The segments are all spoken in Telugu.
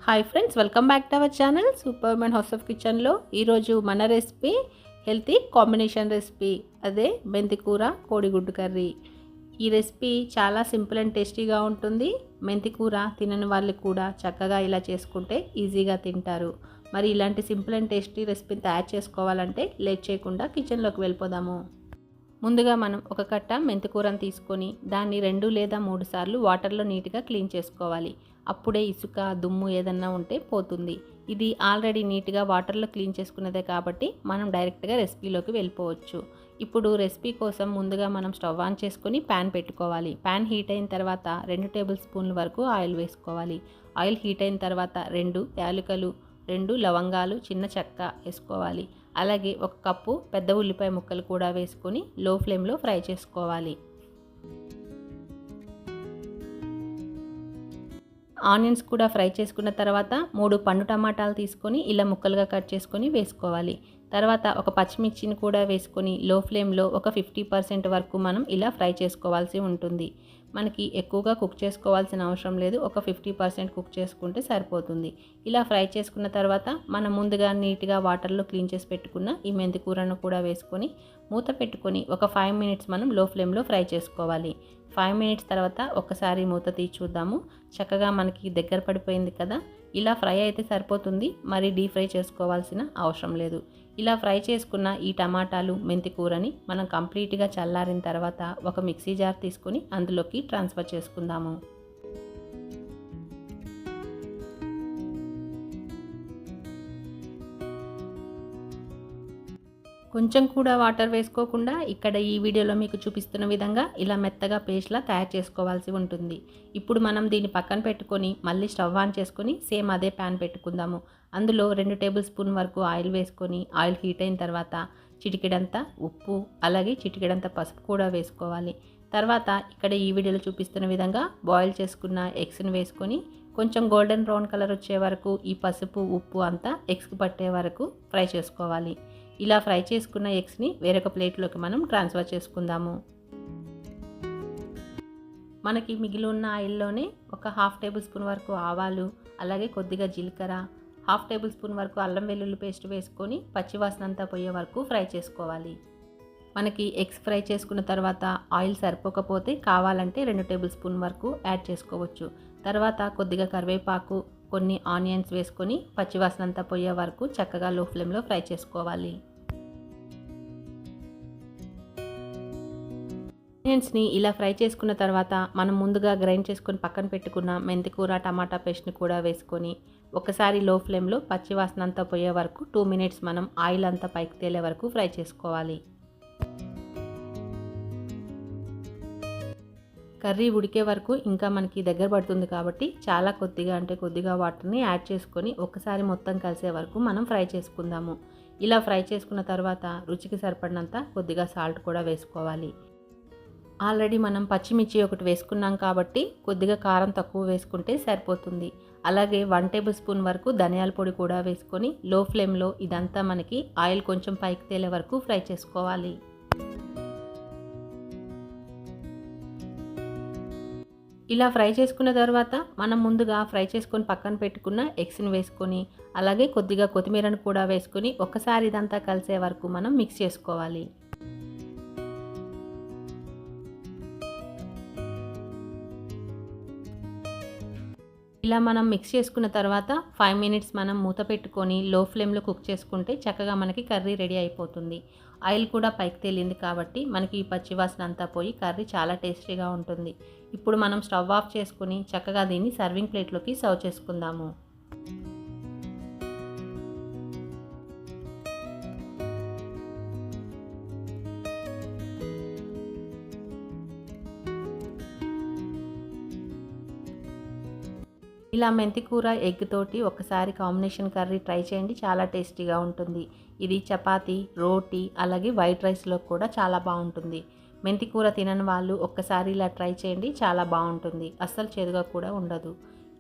Hi friends, welcome back to our channel super women house of కిచెన్లో ఈరోజు మన రెసిపీ హెల్తీ కాంబినేషన్ రెసిపీ, అదే మెంతికూర కోడిగుడ్డు కర్రీ. ఈ రెసిపీ చాలా సింపుల్ అండ్ టేస్టీగా ఉంటుంది. మెంతికూర తినని వాళ్ళు కూడా చక్కగా ఇలా చేసుకుంటే ఈజీగా తింటారు. మరి ఇలాంటి సింపుల్ అండ్ టేస్టీ రెసిపీని తయారు చేసుకోవాలంటే లేట్ చేయకుండా కిచెన్లోకి వెళ్ళిపోదాము. ముందుగా మనం ఒక కట్ట మెంతికూరను తీసుకొని దాన్ని 2 లేదా 3 సార్లు వాటర్లో నీట్గా క్లీన్ చేసుకోవాలి. అప్పుడే ఇసుక దుమ్ము ఏదన్నా ఉంటే పోతుంది. ఇది ఆల్రెడీ నీట్గా వాటర్లో క్లీన్ చేసుకున్నదే కాబట్టి మనం డైరెక్ట్గా రెసిపీలోకి వెళ్ళిపోవచ్చు. ఇప్పుడు రెసిపీ కోసం ముందుగా మనం స్టవ్ ఆన్ చేసుకొని ప్యాన్ పెట్టుకోవాలి. ప్యాన్ హీట్ అయిన తర్వాత 2 టేబుల్ స్పూన్ల వరకు ఆయిల్ వేసుకోవాలి. ఆయిల్ హీట్ అయిన తర్వాత 2 యాలకులు, 2 లవంగాలు, చిన్న చెక్క వేసుకోవాలి. అలాగే 1 కప్పు పెద్ద ఉల్లిపాయ ముక్కలు కూడా వేసుకొని లో ఫ్లేమ్లో ఫ్రై చేసుకోవాలి. ఆనియన్స్ కూడా ఫ్రై చేసుకున్న తర్వాత 3 పండు టమాటాలు తీసుకొని ఇలా ముక్కలుగా కట్ చేసుకొని వేసుకోవాలి. తర్వాత 1 పచ్చిమిర్చిని కూడా వేసుకొని లో ఫ్లేమ్లో ఒక 50% వరకు మనం ఇలా ఫ్రై చేసుకోవాల్సి ఉంటుంది. మనకి ఎక్కువగా కుక్ చేసుకోవాల్సిన అవసరం లేదు, ఒక 50% కుక్ చేసుకుంటే సరిపోతుంది. ఇలా ఫ్రై చేసుకున్న తర్వాత మనం ముందుగా నీట్గా వాటర్లో క్లీన్ చేసి పెట్టుకున్న ఈ మెంతికూరను కూడా వేసుకొని మూత పెట్టుకొని ఒక 5 మినిట్స్ మనం లో ఫ్లేమ్లో ఫ్రై చేసుకోవాలి. 5 మినిట్స్ తర్వాత ఒక్కసారి మూత తీసి చూద్దాము. చక్కగా మనకి దగ్గర పడిపోయింది కదా. ఇలా ఫ్రై అయితే సరిపోతుంది, మరి డీప్ ఫ్రై చేసుకోవాల్సిన అవసరం లేదు. ఇలా ఫ్రై చేసుకున్న ఈ టమాటాలు మెంతికూరని మనం కంప్లీట్గా చల్లారిన తర్వాత ఒక మిక్సీ జార్ తీసుకొని అందులోకి ట్రాన్స్ఫర్ చేసుకుందాము. కొంచెం కూడా వాటర్ వేసుకోకుండా ఇక్కడ ఈ వీడియోలో మీకు చూపిస్తున్న విధంగా ఇలా మెత్తగా పేస్ట్లా తయారు చేసుకోవాల్సి ఉంటుంది. ఇప్పుడు మనం దీన్ని పక్కన పెట్టుకొని మళ్ళీ స్టవ్ ఆన్ చేసుకొని సేమ్ అదే ప్యాన్ పెట్టుకుందాము. అందులో 2 టేబుల్ స్పూన్ వరకు ఆయిల్ వేసుకొని ఆయిల్ హీట్ అయిన తర్వాత చిటికెడంత ఉప్పు, అలాగే చిటికెడంత పసుపు కూడా వేసుకోవాలి. తర్వాత ఇక్కడ ఈ వీడియోలో చూపిస్తున్న విధంగా బాయిల్ చేసుకున్న ఎగ్స్ని వేసుకొని కొంచెం గోల్డెన్ బ్రౌన్ కలర్ వచ్చే వరకు ఈ పసుపు ఉప్పు అంతా ఎగ్స్కి పట్టే వరకు ఫ్రై చేసుకోవాలి. ఇలా ఫ్రై చేసుకున్న ఎగ్స్ని వేరొక ప్లేట్లోకి మనం ట్రాన్స్ఫర్ చేసుకుందాము. మనకి మిగిలి ఉన్న ఆయిల్లోనే ఒక 1/2 టేబుల్ స్పూన్ వరకు ఆవాలు, అలాగే కొద్దిగా జీలకర్ర, 1/2 టేబుల్ స్పూన్ వరకు అల్లం వెల్లుల్లి పేస్ట్ వేసుకొని పచ్చివాసన అంతా పోయే వరకు ఫ్రై చేసుకోవాలి. మనకి ఎగ్స్ ఫ్రై చేసుకున్న తర్వాత ఆయిల్ సరిపోకపోతే కావాలంటే 2 టేబుల్ స్పూన్ వరకు యాడ్ చేసుకోవచ్చు. తర్వాత కొద్దిగా కరివేపాకు, కొన్ని ఆనియన్స్ వేసుకొని పచ్చివాసన అంతా పోయే వరకు చక్కగా లో ఫ్లేమ్లో ఫ్రై చేసుకోవాలి. ఆనియన్స్ని ఇలా ఫ్రై చేసుకున్న తర్వాత మనం ముందుగా గ్రైండ్ చేసుకొని పక్కన పెట్టుకున్న మెంతికూర టమాటా పేస్ట్ని కూడా వేసుకొని ఒకసారి లో ఫ్లేమ్లో పచ్చివాసన అంతా పోయే వరకు 2 మినిట్స్ మనం ఆయిల్ అంతా పైకి తేలే వరకు ఫ్రై చేసుకోవాలి. కర్రీ ఉడికే వరకు ఇంకా మనకి దగ్గర పడుతుంది కాబట్టి చాలా కొద్దిగా వాటర్ని యాడ్ చేసుకొని ఒకసారి మొత్తం కలిసే వరకు మనం ఫ్రై చేసుకుందాము. ఇలా ఫ్రై చేసుకున్న తర్వాత రుచికి సరిపడినంత కొద్దిగా సాల్ట్ కూడా వేసుకోవాలి. ఆల్రెడీ మనం పచ్చిమిర్చి ఒకటి వేసుకున్నాం కాబట్టి కొద్దిగా కారం తక్కువ వేసుకుంటే సరిపోతుంది. అలాగే 1 టేబుల్ స్పూన్ వరకు ధనియాల పొడి కూడా వేసుకొని లో ఫ్లేమ్లో ఇదంతా మనకి ఆయిల్ కొంచెం పైకి తేలే వరకు ఫ్రై చేసుకోవాలి. ఇలా ఫ్రై చేసుకున్న తర్వాత మనం ముందుగా ఫ్రై చేసుకొని పక్కన పెట్టుకున్న ఎగ్స్ని వేసుకొని అలాగే కొద్దిగా కొత్తిమీరను కూడా వేసుకొని ఒక్కసారి ఇదంతా కలిసే వరకు మనం మిక్స్ చేసుకోవాలి. ఇలా మనం మిక్స్ చేసుకున్న తర్వాత 5 మినిట్స్ మనం మూత పెట్టుకొని లో ఫ్లేమ్లో కుక్ చేసుకుంటే చక్కగా మనకి కర్రీ రెడీ అయిపోతుంది. ఆయిల్ కూడా పైకి తేలింది కాబట్టి మనకి ఈ పచ్చివాసన అంతా పోయి కర్రీ చాలా టేస్టీగా ఉంటుంది. ఇప్పుడు మనం స్టవ్ ఆఫ్ చేసుకుని చక్కగా దీన్ని సర్వింగ్ ప్లేట్లోకి సర్వ్ చేసుకుందాము. ఇలా మెంతికూర ఎగ్ తోటి ఒకసారి కాంబినేషన్ కర్రీ ట్రై చేయండి, చాలా టేస్టీగా ఉంటుంది. ఇది చపాతీ, రోటీ, అలాగే వైట్ రైస్లో కూడా చాలా బాగుంటుంది. మెంతికూర తినని వాళ్ళు ఒక్కసారి ఇలా ట్రై చేయండి, చాలా బాగుంటుంది. అస్సలు చేదుగా కూడా ఉండదు.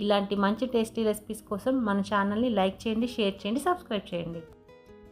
ఇలాంటి మంచి టేస్టీ రెసిపీస్ కోసం మన ఛానల్ని లైక్ చేయండి, షేర్ చేయండి, సబ్స్క్రైబ్ చేయండి.